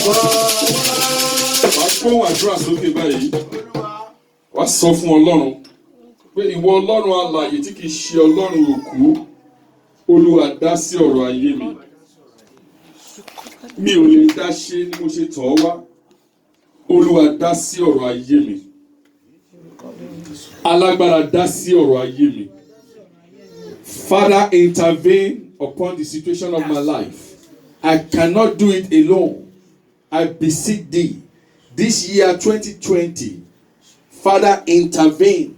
Wàá gbóhùn àdúrà sókè báyìí. Wàá sọ fún Ọlọ́run pé ìwọ Ọlọ́run alààyè tí kìí ṣe Ọlọ́run òkú, Olúwa dá sí ọ̀rọ̀ ayé mi. Mi ò lè dá ṣe ni mo ṣe tọ̀ ọ́ wá. Olúwa dá sí ọ̀rọ̀ ayé mi. Alágbára dá sí ọ̀rọ̀ ayé mi. Father, intervene upon the situation of my life. I cannot do it alone. I beseech thee. This year 2020, Father, intervene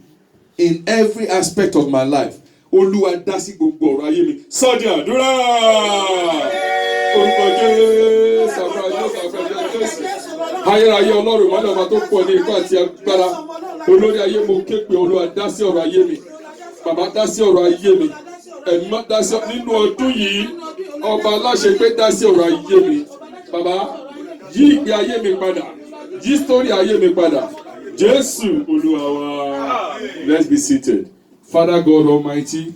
in every aspect of my life. Olúwa dá sí gbogbo ọ̀rọ̀ ayé mi. Sọ́dí àdúrà. Orúkọ Jésù, àgbàjọ, àgbàjọ Jésù. Ayérayé Ọlọ́run mọ́lẹ̀ ọba tó pọ̀ ní ipá àti agbára. Olórí ayé mo ké pe Olúwa dá sí ọ̀rọ̀ ayé mi. Bàbá dá sí ọ̀rọ̀ ayé mi. Ẹ̀mí má dá sí nínú ọdún yìí. Ọba aláṣẹ pé dá sí ọ̀rọ̀ ayé mi. Bàbá yí ìgbé ayé mi padà. Yí sítórì ayé mi padà. Jésù Olúwa wa. Let's be seated. Father God Almighty,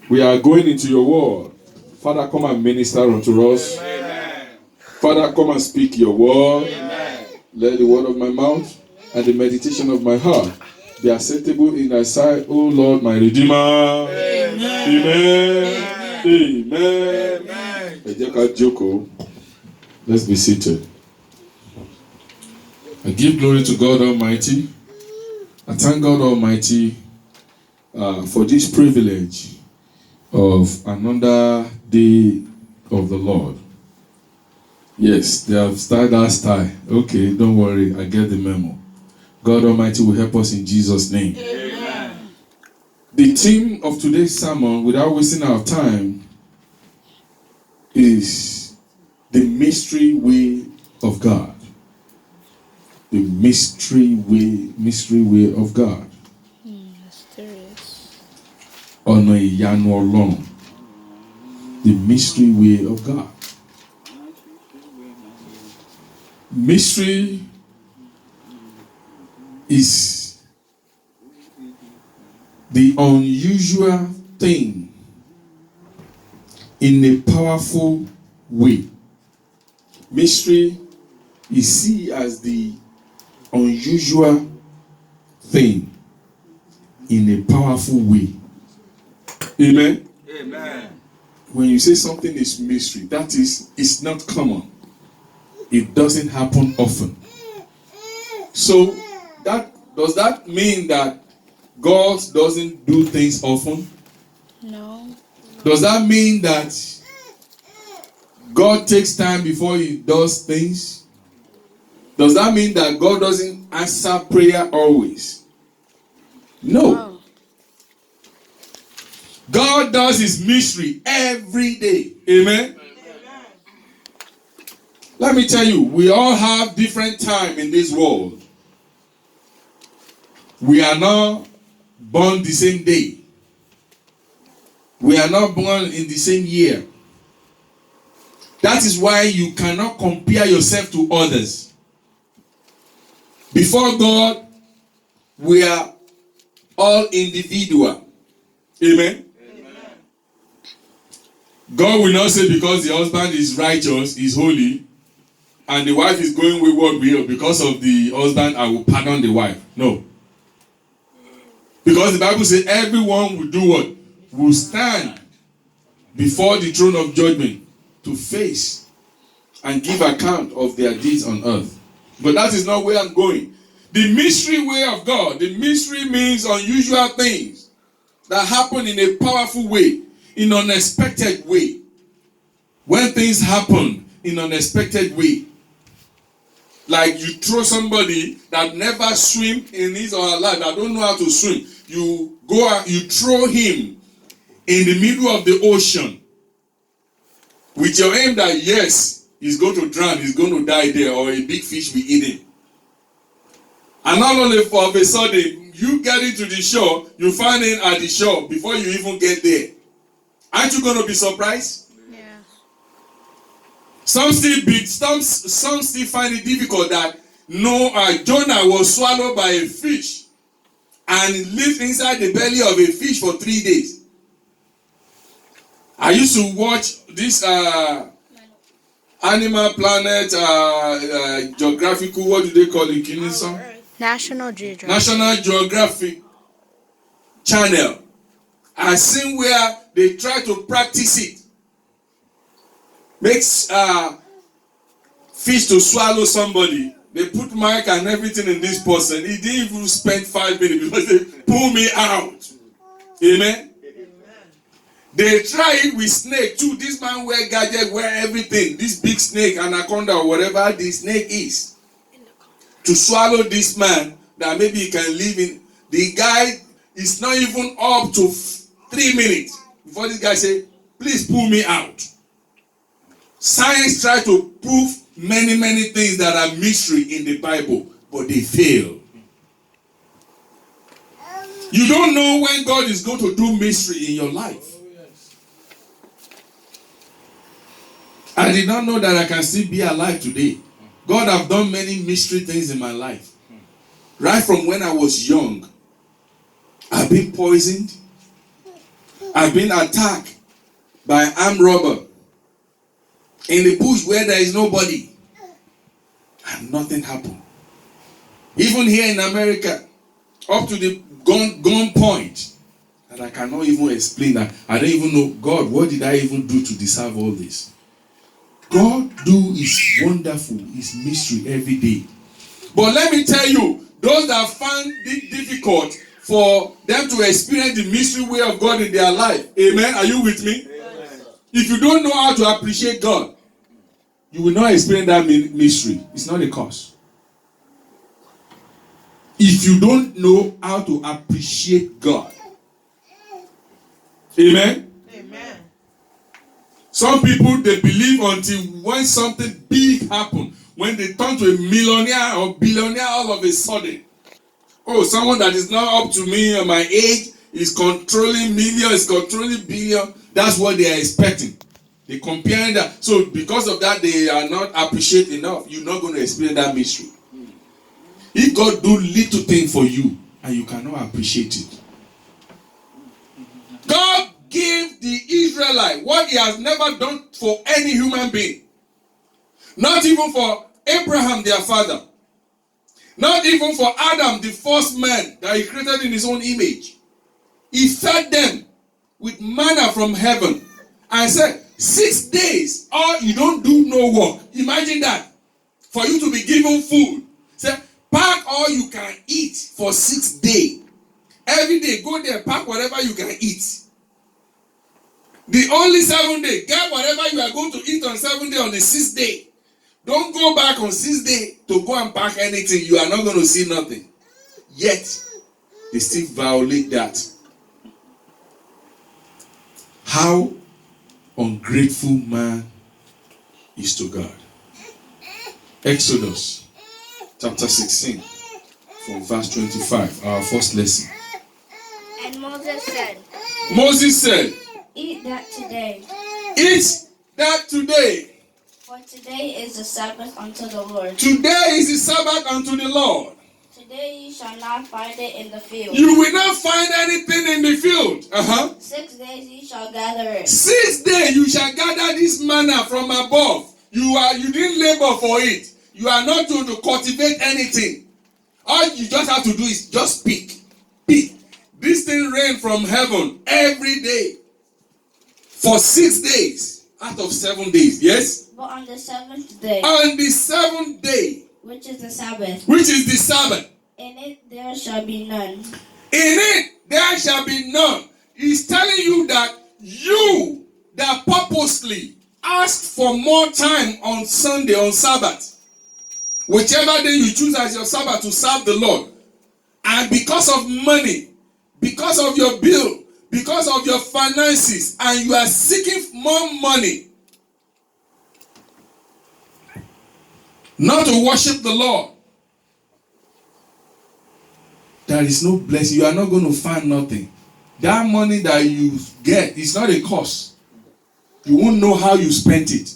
we are going into your word. Father, come and minister unto us. Amen. Father, come and speak your word. Amen. Let the word of my mouth and the meditation of my heart be acceptable in thy sight, O Lord, my Redeemer. Amen. Amen. Amen. Let's be seated. I give glory to God Almighty. I thank God Almighty for this privilege of another day of the Lord. Yes, they have started our style. Okay, don't worry, I get the memo. God Almighty will help us in Jesus' name. Amen. The theme of today's sermon, without wasting our time, is the mystery way of God. The mystery way of God. Ọ̀nà ìyanu Ọlọ́run. The mystery way of God. Mystery is the unusual thing in a powerful way. Mystery is seen as the unusual thing in a powerful way. Amen. Amen. When you say something is mystery, that is, it's not common. It doesn't happen often. So does that mean that God doesn't do things often? No. Does that mean that God takes time before he does things? Does that mean that God doesn't answer prayer always? No. Wow. God does his mystery every day. Amen? Amen. Let me tell you, we all have different time in this world. We are not born the same day. We are not born in the same year. That is why you cannot compare yourself to others. Before God, we are all individual. Amen? God will not say because the husband is righteous, is holy, and the wife is going wayward, because of the husband, I will pardon the wife. No. Because the Bible says everyone will do what? Will stand before the throne of judgment to face and give account of their deeds on earth. But that is not where I'm going. The mystery way of God, the mystery means unusual things that happen in a powerful way. In unexpected way. When things happen in unexpected way. Like you throw somebody that never swim in his or her life, that don't know how to swim. You go out, you throw him in the middle of the ocean. With your aim that yes, he's going to drown, he's going to die there, or a big fish will eat him. And not only for of a sudden, you get into the shore, you find him at the shore before you even get there. Aren't you going to be surprised? Yeah. Some still find it difficult that Jonah was swallowed by a fish and lived inside the belly of a fish for 3 days. I used to watch this Animal Planet, Geographical, what do they call it? Kinison? National Geographic. National Geographic channel. I've seen where they try to practice it. Makes fish to swallow somebody. They put mic and everything in this person. He didn't even spend 5 minutes because they pull me out. Amen. They try it with snake too. This man wear gadget, wear everything. This big snake, anaconda or whatever the snake is, to swallow this man that maybe he can live in. The guy is not even up to 3 minutes before this guy say, "Please pull me out." Science try to prove many things that are mystery in the Bible, but they fail. You don't know when God is going to do mystery in your life. I did not know that I can still be alive today. God have done many mystery things in my life. Right from when I was young, I've been poisoned. I've been attacked by an armed robber in the bush where there is nobody. And nothing happened. Even here in America, up to the gun point, that I cannot even explain that. I don't even know, God, what did I even do to deserve all this? God do is wonderful, is mystery every day. But let me tell you, those that find it difficult for them to experience the mystery way of God in their life, amen, are you with me? Amen. If you don't know how to appreciate God, you will not experience that mystery. It's not a cause. If you don't know how to appreciate God, amen? Amen. Some people, they believe until when something big happens, when they turn to a millionaire or billionaire all of a sudden. Oh, someone that is not up to me or my age is controlling millions, is controlling billion. That's what they are expecting. They comparing that. So because of that, they are not appreciating enough. You're not going to experience that mystery. If God do little thing for you and you cannot appreciate it. God gave the Israelite what he has never done for any human being. Not even for Abraham, their father. Not even for Adam, the first man that he created in his own image. He fed them with manna from heaven and said, 6 days, or you don't do no work. Imagine that. For you to be given food. Say, pack all you can eat for 6 days. Every day, go there, pack whatever you can eat. The only 7 days, get whatever you are going to eat on 7 days on the 6th day. Don't go back on 6th day to go and pack anything. You are not going to see nothing. Yet, they still violate that. How ungrateful man is to God. Exodus chapter 16 from verse 25, our first lesson. And Moses said, eat that today. Eat that today. For today is the Sabbath unto the Lord. Today is the Sabbath unto the Lord. Today you shall not find it in the field. You will not find anything in the field. 6 days you shall gather it. 6 days you shall gather this manna from above. You didn't labor for it. You are not going to cultivate anything. All you just have to do is just pick. Pick. This thing rain from heaven every day. For 6 days out of 7 days. Yes? But on the 7th day. On the 7th day. Which is the Sabbath. Which is the Sabbath. In it there shall be none. In it there shall be none. He's telling you that you that purposely asked for more time on Sunday, on Sabbath, whichever day you choose as your Sabbath to serve the Lord, and because of money, because of your bill, because of your finances, and you are seeking more money, not to worship the Lord, there is no blessing. You are not going to find nothing. That money that you get is not a cost. You won't know how you spent it.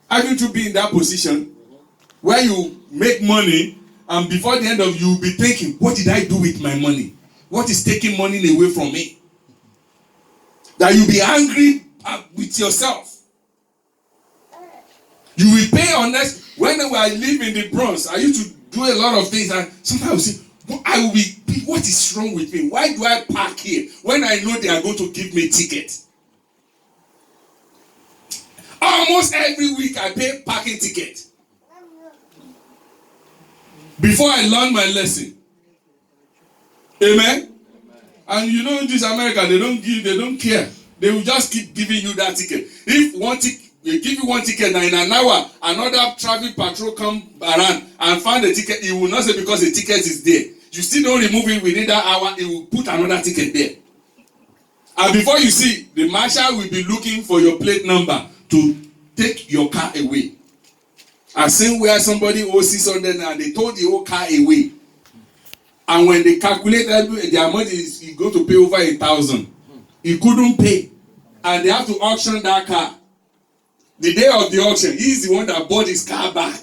Haven't you been in that position where you make money and before the end of you will be thinking, what did I do with my money? What is taking money away from me? That you'll be angry with yourself. You will pay unless, when I live in the Bronx, I used to do a lot of things, and sometimes I will say, what is wrong with me? Why do I park here when I know they are going to give me ticket? Almost every week I pay parking ticket before I learn my lesson. Amen? And you know, in this America, they don't care. They will just keep giving you that ticket. If they give you one ticket, now in an hour, another traffic patrol come around and find the ticket. He will not say because the ticket is there. You still don't remove it within that hour, he will put another ticket there. And before you see, the marshal will be looking for your plate number to take your car away. I've seen where somebody owes 600 and they told the whole car away. And when they calculate the amount is going to pay over 1,000, he couldn't pay. And they have to auction that car. The day of the auction, he's the one that bought his car back.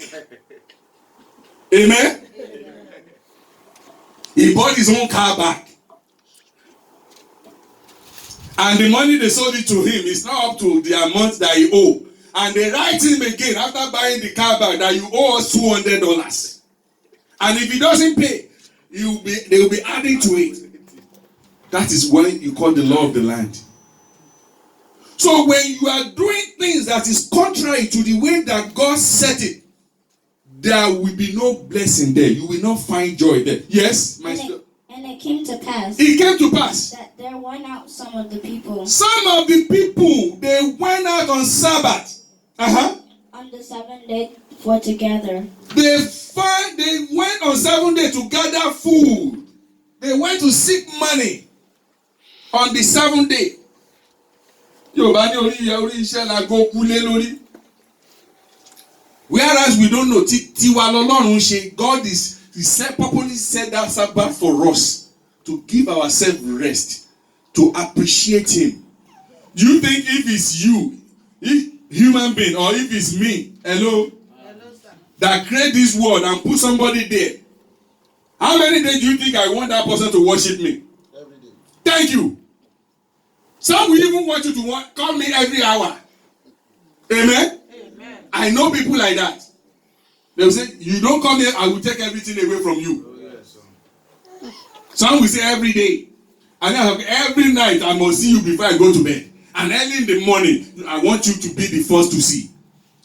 Amen? He bought his own car back. And the money they sold it to him is not up to the amount that he owe. And they write him again after buying the car back that you owe us $200. And if he doesn't pay, they will be adding to it. That is what you call the law of the land. So when you are doing things that is contrary to the way that God set it, there will be no blessing there. You will not find joy there. Yes, my sister. And it came to pass. It came to pass That there went out some of the people. Some of the people, they went out on Sabbath. On the 7th day for to gather. They went on 7th day to gather food. They went to seek money on the 7th day. Whereas we don't know, God is purposely set that Sabbath for us to give ourselves rest, to appreciate Him. Do you think if it's you, if human being, or if it's me, hello, that create this world and put somebody there, how many days do you think I want that person to worship me? Every day. Thank you. Some will even want you to call me every hour. Amen? Amen. I know people like that. They will say, you don't come here, I will take everything away from you. Oh, yes. Some will say every day. And then every night I must see you before I go to bed. And early in the morning, I want you to be the first to see.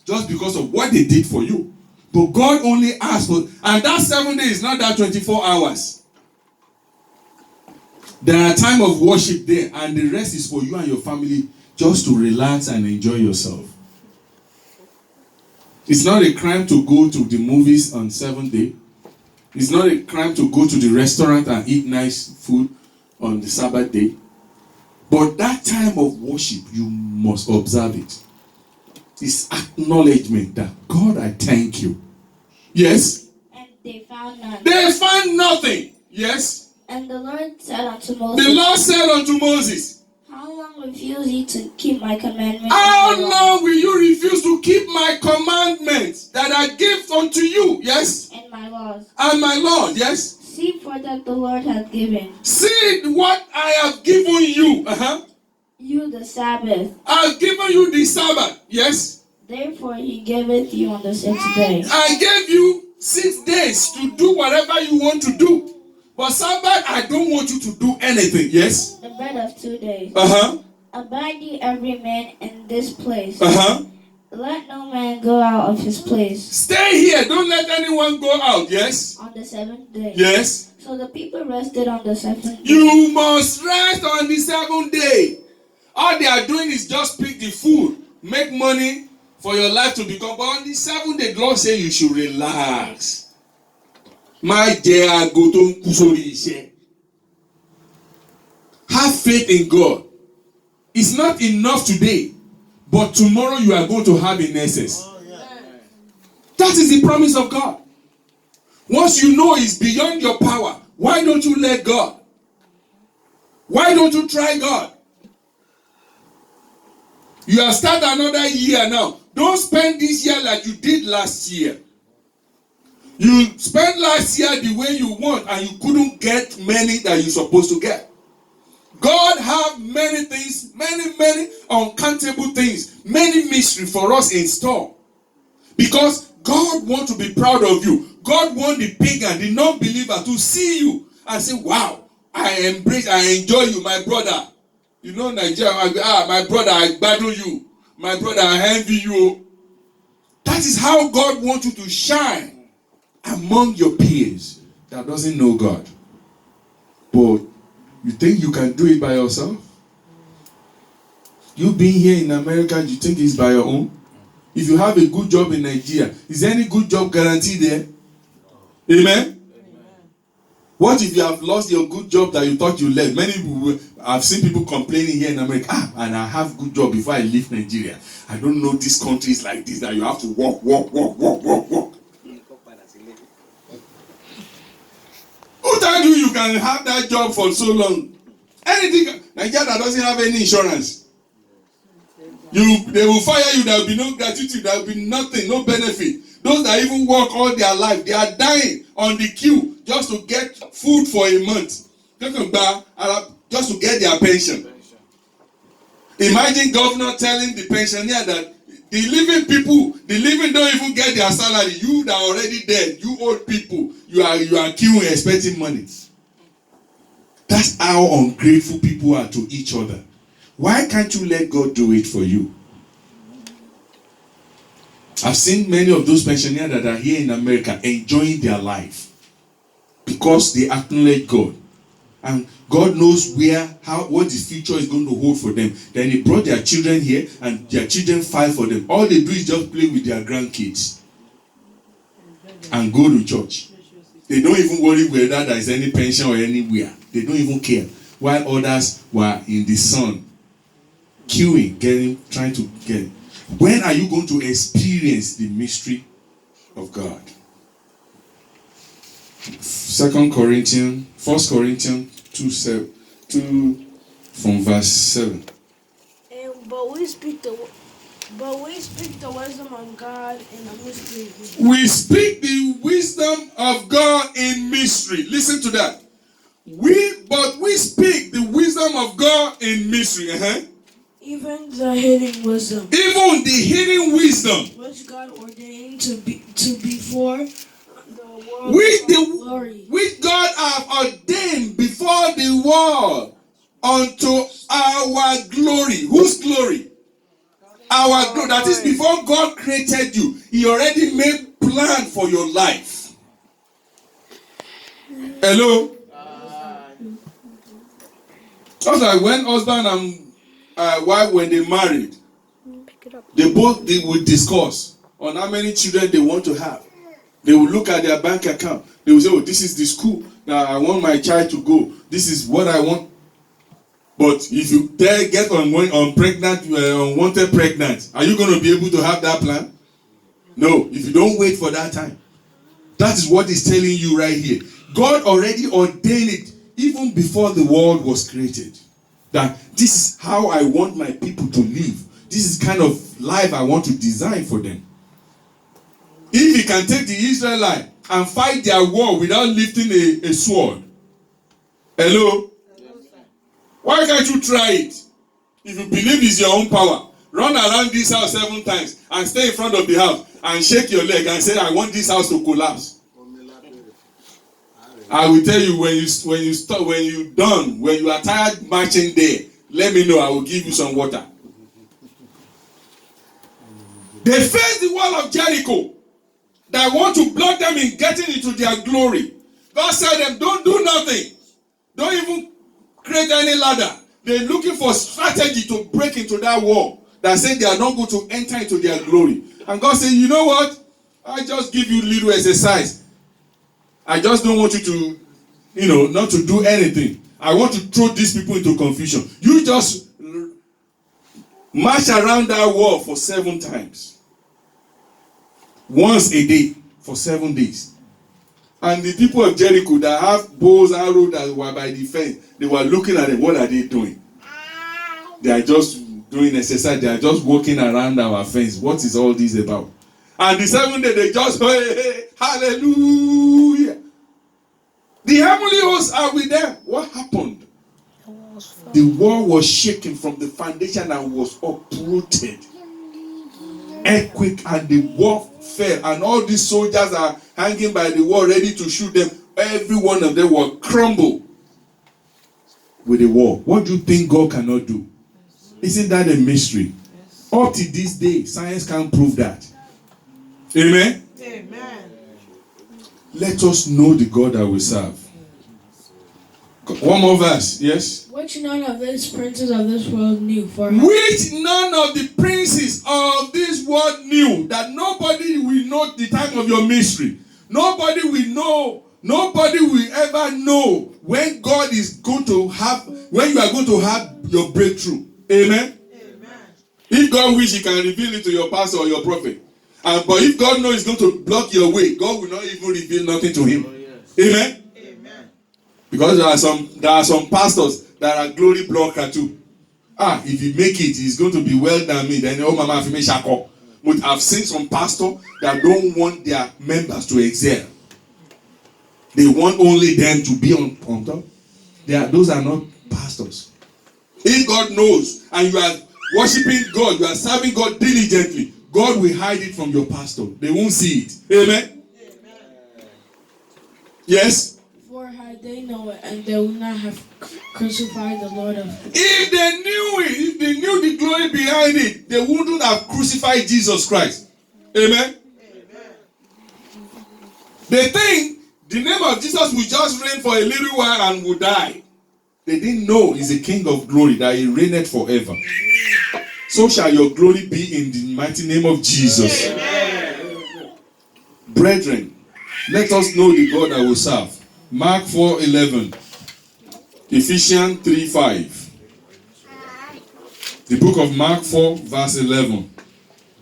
Just because of what they did for you. But God only asked for, and that 7 days is not that 24 hours. There are time of worship there, and the rest is for you and your family just to relax and enjoy yourself. It's not a crime to go to the movies on 7th day. It's not a crime to go to the restaurant and eat nice food on the Sabbath day. But that time of worship, you must observe it. It's acknowledgement that, God, I thank you. Yes? And they found none. They found nothing. Yes? And the Lord said unto Moses, The Lord said unto Moses, how long refuse ye to keep my commandments? how long will you refuse to keep my commandments that I give unto you? Yes? And my laws. And my Lord, yes? See for that the Lord hath given. See what I have given you. You the Sabbath. I have given you the Sabbath. Yes? Therefore he giveth you on the 6th day. I gave you 6 days to do whatever you want to do. But Sabbath, I don't want you to do anything. Yes? The bread of 2 days. Abide ye every man in this place. Let no man go out of his place. Stay here. Don't let anyone go out. Yes? On the 7th day. Yes? So the people rested on the 7th day. You must rest on the 7th day. All they are doing is just pick the food, make money for your life to become. But on the 7th day, God says you should relax. Have faith in God. It's not enough today, but tomorrow you are going to have in excess. That is the promise of God. Once you know it's beyond your power, why don't you let God? Why don't you try God? You have started another year now. Don't spend this year like you did last year. You spent last year the way you want and you couldn't get many that you're supposed to get. God have many things, many uncountable things, many mysteries for us in store. Because God wants to be proud of you. God wants the pagan, the non-believer to see you and say, wow, I enjoy you, my brother. You know Nigeria, my brother, I battle you. My brother, I envy you. That is how God wants you to shine among your peers that doesn't know God. But you think you can do it by yourself? You being here in America, do you think it's by your own? If you have a good job in Nigeria, is there any good job guaranteed there? Amen? What if you have lost your good job that you thought you left? Many people, I've seen people complaining here in America, and I have good job before I leave Nigeria. I don't know this country is like this, that you have to walk. Who told you can have that job for so long? Anything, Nigeria that doesn't have any insurance. They will fire you, there will be no gratitude, there will be nothing, no benefit. Those that even work all their life, they are dying on the queue just to get food for a month. Just to get their pension. Imagine governor telling the pensioner that the living don't even get their salary. You that are already dead, you old people, you are queuing expecting money. That's how ungrateful people are to each other. Why can't you let God do it for you? I've seen many of those pensioners that are here in America enjoying their life because they acknowledge God. And God knows what the future is going to hold for them. Then He brought their children here and their children fight for them. All they do is just play with their grandkids and go to church. They don't even worry whether there is any pension or anywhere. They don't even care. While others were in the sun, queuing, trying to get. When are you going to experience the mystery of God? 1 Corinthians 2 from verse 7. But we speak the wisdom of God in a mystery. We speak the wisdom of God in mystery. Listen to that. We speak the wisdom of God in mystery. Even the hidden wisdom. Even the hidden wisdom. Which God ordained to be before the world. Which God have ordained before the world unto our glory. Whose glory? Our glory. That is, before God created you, He already made plan for your life. Hello? Just like when husband and wife, when they married, they would discuss on how many children they want to have. They will look at their bank account. They will say, oh, this is the school that I want my child to go. This is what I want. But if you get unwanted pregnant, are you going to be able to have that plan? No, if you don't wait for that time. That is what He's telling you right here. God already ordained it even before the world was created. That this is how I want my people to live. This is kind of life I want to design for them. If He can take the Israelites and fight their war without lifting a sword. Hello? Why can't you try it? If you believe it's your own power, run around this house 7 times and stay in front of the house and shake your leg and say, I want this house to collapse. I will tell you when you are tired marching there, let me know. I will give you some water. They faced the wall of Jericho that want to block them in getting into their glory. God said them, don't do nothing. Don't even create any ladder. They're looking for strategy to break into that wall that said they are not going to enter into their glory. And God said, you know what? I just give you little exercise. I just don't want you to, not to do anything. I want to throw these people into confusion. You just march around that wall for 7 times. Once a day for 7 days. And the people of Jericho that have bows, arrows that were by the fence, they were looking at them. What are they doing? They are just doing exercise. They are just walking around our fence. What is all this about? And the 7th day, they just, hey, hallelujah. The heavenly hosts are with them. What happened? The wall was shaken from the foundation and was uprooted. earthquake, and the wall fell, and all these soldiers are hanging by the wall ready to shoot them. Every one of them will crumble with the wall. What do you think God cannot do? Isn't that a mystery? Up to this day, science can't prove that. Amen? Amen. Let us know the God that we serve. One more verse, yes? Which none of these princes of this world knew, for Which none of the princes of this world knew. That nobody will know the time of your ministry. Nobody will know. Nobody will ever know when God is going to have, when you are going to have your breakthrough. Amen? Amen. If God wishes, He can reveal it to your pastor or your prophet. But if God knows He's going to block your way, God will not even reveal nothing to him. Amen? Amen. Because there are some pastors that are glory blocker too. If you make it, it's going to be well than me. Then mama fi me shako. But I've seen some pastors that don't want their members to excel. They want only them to be on top. Those are not pastors. If God knows and you are worshiping God, you are serving God diligently, God will hide it from your pastor. They won't see it. Amen? Amen. Yes? For had they known it, and they would not have crucified the Lord of. If they knew it, if they knew the glory behind it, they wouldn't have crucified Jesus Christ. Amen? Amen. They think the name of Jesus will just reign for a little while and will die. They didn't know He's the King of glory, that He reigneth forever. So shall your glory be in the mighty name of Jesus. Amen. Brethren, let us know the God that we serve. Mark 4:11. Ephesians 3:5. The book of Mark 4 verse 11.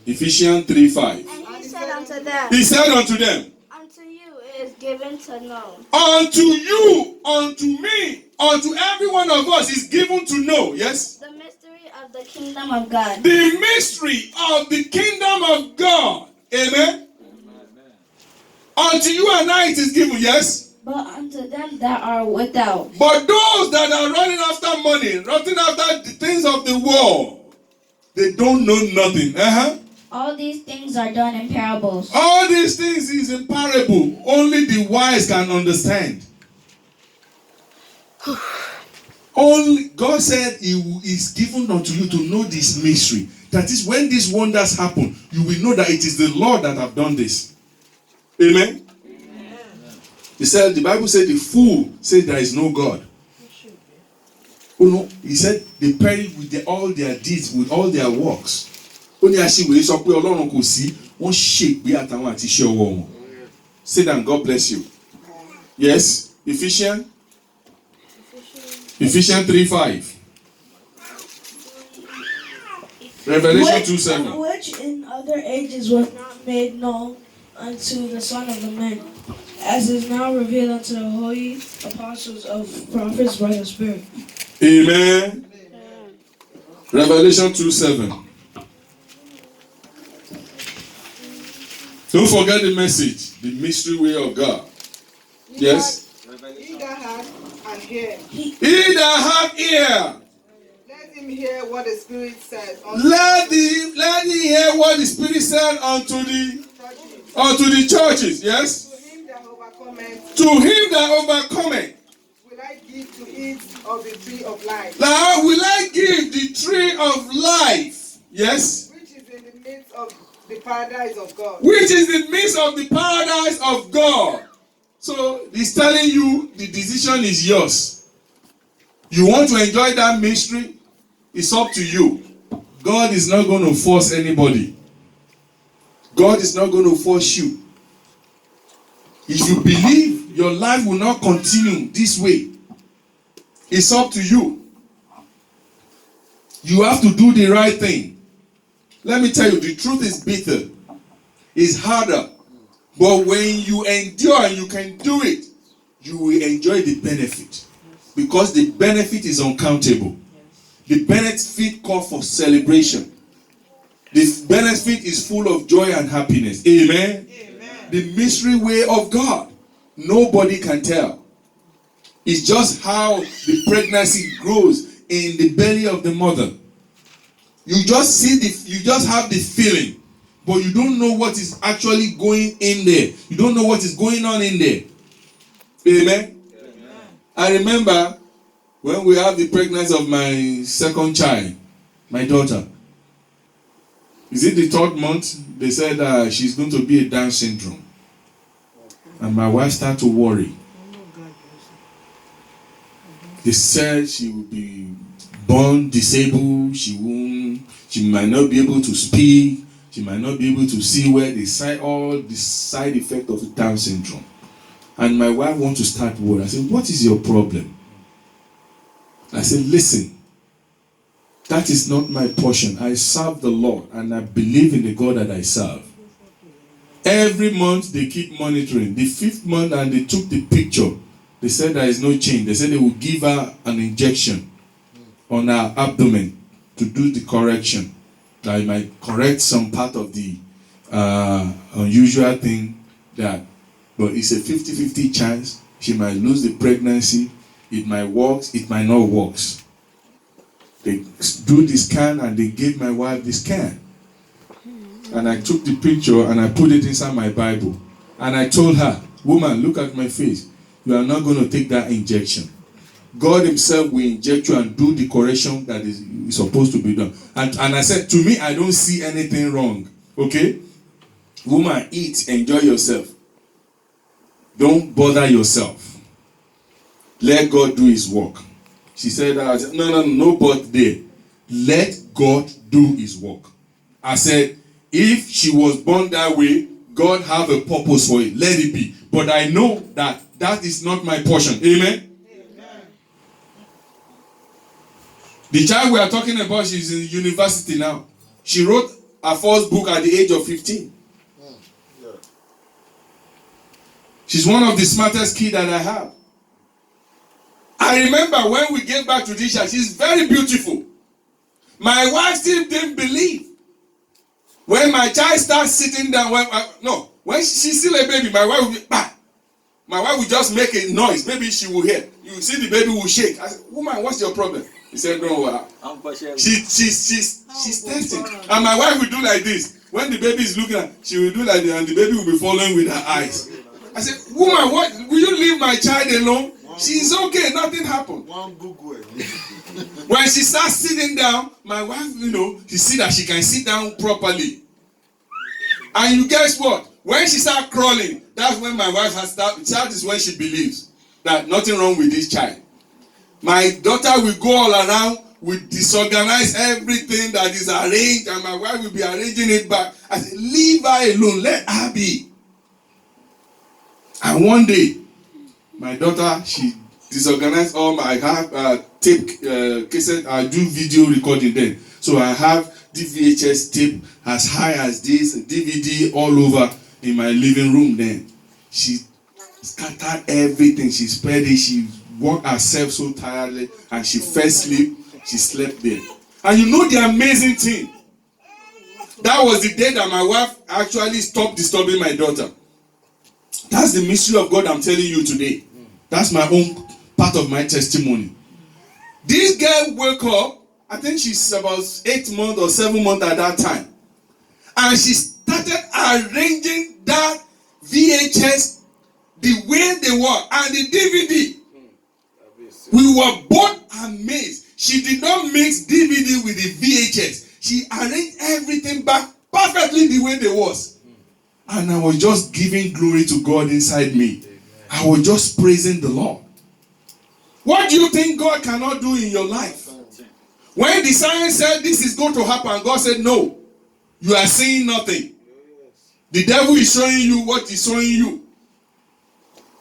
Ephesians 3:5. And he said unto them, He said unto them, unto you it is given to know. unto you, unto me, unto every one of us is given to know. Yes? The mystery of the kingdom of God. The mystery of the kingdom of God. Amen? Unto you and I it is given. Yes? But unto them that are without, But those that are running after money, running after the things of the world, they don't know nothing. all these things are done in parables. All these things is in parable. Only the wise can understand. Only God said He is given unto you to know this mystery. That is, when these wonders happen, you will know that it is the Lord that have done this. Amen? He said, the Bible said the fool said there is no God. Oh no, he said they perish with all their deeds, with all their works. Only àṣìwé sọ pé Ọlọ́run kò sí, wọ́n ṣègbé àtàwọn àti iṣẹ́ ọwọ́ wọn. Say that, God bless you. Yes, Ephesians 3:5. Revelation 2:7. Which in other ages was not made known unto the Son of the Man, as is now revealed unto the holy apostles of prophets by the Spirit. Amen. Revelation 2:7. Don't forget the message, the mystery way of God. Yes? He that hath an ear, He that hath ear, let him hear what the Spirit says let him hear what the Spirit said unto the churches. Yes? To him that overcometh, To him that overcometh, will I give to eat of the tree of life, now will I give the tree of life. Yes? which is in the midst of the paradise of God. Which is the midst of the paradise of God. So he's telling you the decision is yours. You want to enjoy that mystery? It's up to you. God is not going to force anybody. God is not going to force you. If you believe your life will not continue this way, it's up to you. You have to do the right thing. Let me tell you, the truth is bitter. It's harder. But when you endure and you can do it, you will enjoy the benefit. Because the benefit is uncountable. The benefit calls for celebration. The benefit is full of joy and happiness. Amen? Amen. The mystery way of God. Nobody can tell. It's just how the pregnancy grows in the belly of the mother. You just have the feeling but you don't know what is actually going in there. You don't know what is going on in there. Amen? Amen. I remember when we have the pregnancy of my second child, my daughter. Is it the 3rd month? They said she's going to be a Down syndrome. And my wife started to worry. They said she will be born disabled. She might not be able to speak. She might not be able to see well. They said all the side effects of Down syndrome. And my wife wants to start worrying. I said, what is your problem? I said, listen, that is not my portion. I serve the Lord and I believe in the God that I serve. Every month they keep monitoring. The 5th month, and they took the picture. They said there is no change. They said they will give her an injection on her abdomen to do the correction. That it might correct some part of the unusual thing that, but it's a 50-50 chance. She might lose the pregnancy. It might work, it might not work. They do the scan and they gave my wife the scan. And I took the picture and I put it inside my Bible. And I told her, woman, look at my face. You are not going to take that injection. God himself will inject you and do the correction that is supposed to be done. And I said, to me, I don't see anything wrong. Okay? Woman, eat, enjoy yourself. Don't bother yourself. Let God do his work. She said, no but there. Let God do his work. I said, if she was born that way, God have a purpose for it. Let it be. But I know that that is not my portion. Amen? Amen. The child we are talking about, she's in university now. She wrote her first book at the age of 15. She's one of the smartest kids that I have. I remember when we gave back to this child, she's very beautiful. My wife still didn't believe. When my child starts sitting down, when she's still a baby, my wife will be, bah! My wife will just make a noise. Maybe she will hear. You will see the baby will shake. I said, woman, what's your problem? He said, no, she's testing. And my wife will do like this. When the baby is looking at, she will do like this, and the baby will be following with her eyes. I said, woman, what? Will you leave my child alone? She's okay, nothing happened. When she starts sitting down, my wife, she see that she can sit down properly. And you guess what? When she starts crawling, that's when my wife has started. That is when she believes that nothing wrong with this child. My daughter will go all around, will disorganize everything that is arranged, and my wife will be arranging it back. I said, leave her alone, let her be. And one day, my daughter, she disorganized all my, I have tape cassette, I do video recording then. So I have the VHS tape as high as this, DVD all over in my living room then. She scattered everything, she spread it, she worked herself so tiredly, and she fell asleep, she slept there. And you know the amazing thing? That was the day that my wife actually stopped disturbing my daughter. That's the mystery of God I'm telling you today. That's my own part of my testimony. This girl woke up, I think she's about 8 months or 7 months at that time. And she started arranging that VHS the way they were and the DVD. We were both amazed. She did not mix DVD with the VHS. She arranged everything back perfectly the way they was. And I was just giving glory to God inside me. I was just praising the Lord. What do you think God cannot do in your life? When the science said this is going to happen, God said no. You are seeing nothing. The devil is showing you what he's showing you.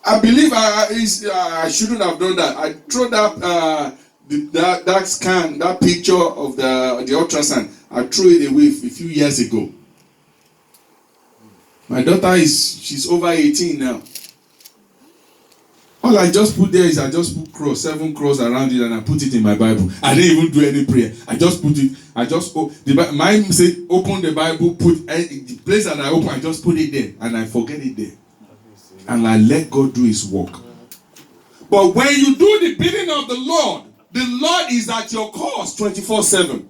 I believe I shouldn't have done that. I threw that scan, that picture of the ultrasound. I threw it away a few years ago. My daughter she's over 18 now. All I just put there is I just put 7 cross around it, and I put it in my Bible. I didn't even do any prayer. I just put it. Mine said open the Bible, put the place that I open, I just put it there, and I forget it there. And I let God do his work. But when you do the bidding of the Lord is at your cost 24/7.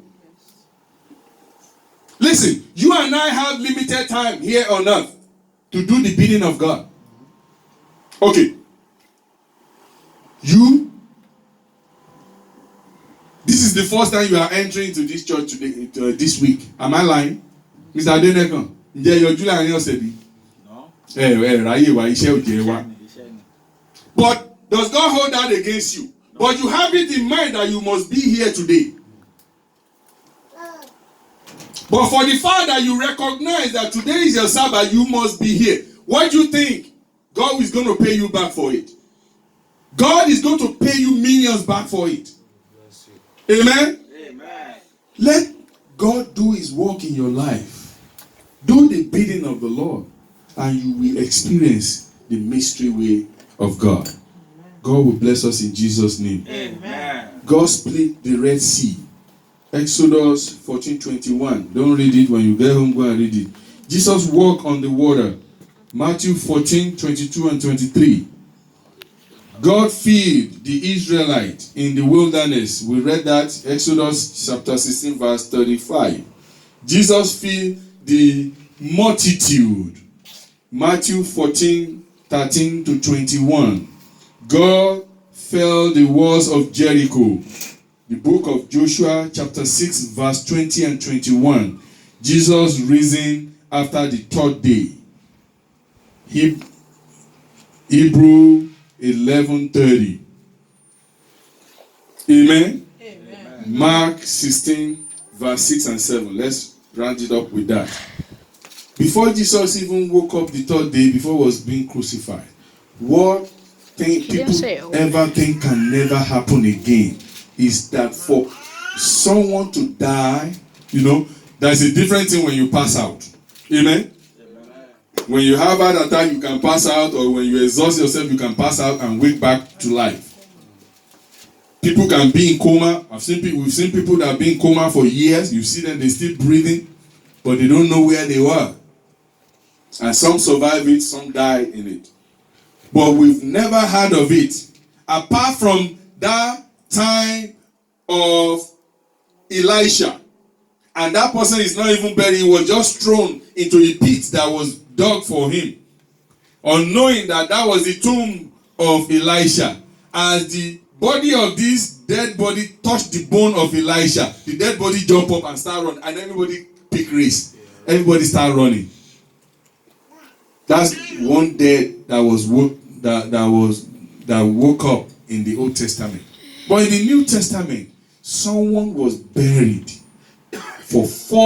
Listen, you and I have limited time here on earth to do the bidding of God. Okay. This is the first time you are entering into this church today, this week. Am I lying? Mr. Adenekon, ǹjẹ́ yọjú láàrin ọ̀sẹ̀ bí? No. Ráyè wá iṣẹ́ òjẹ́ wa. But does God hold that against you? No. But you have it in mind that you must be here today. But for the fact that you recognize that today is your Sabbath, you must be here. What do you think? God is going to pay you back for it. God is going to pay you millions back for it. Amen? Amen. Let God do his work in your life. Do the bidding of the Lord, and you will experience the mystery way of God. God will bless us in Jesus' name. Amen. God split the Red Sea. Exodus 14:21. Don't read it. When you get home, go and read it. Jesus walked on the water. Matthew 14:22 and 23. God fed the Israelites in the wilderness. We read that, Exodus chapter 16, verse 35. Jesus fed the multitude. Matthew 14:13 to 21. God fell the walls of Jericho. The book of Joshua chapter 6, verse 20 and 21. Jesus risen after the third day. Hebrew 11:30. Amen? Amen. Mark 16, verse 6 and 7. Let's round it up with that. Before Jesus even woke up the third day, before he was being crucified, what people ever think can never happen again is that for someone to die, there's a different thing when you pass out. Amen? When you have heart attack, you can pass out, or when you exhaust yourself, you can pass out and wake back to life. People can be in coma. We've seen people that have been in coma for years. You see them, they're still breathing, but they don't know where they were. And some survive it, some die in it. But we've never heard of it, apart from that time of Elisha. And that person is not even buried. He was just thrown into a pit that was dug for him, unknowing that was the tomb of Elisha. As the body of this dead body touched the bone of Elisha, the dead body jumped up and started running, and everybody pick race. Everybody started running. That's one dead that woke up in the Old Testament. But in the New Testament, someone was buried for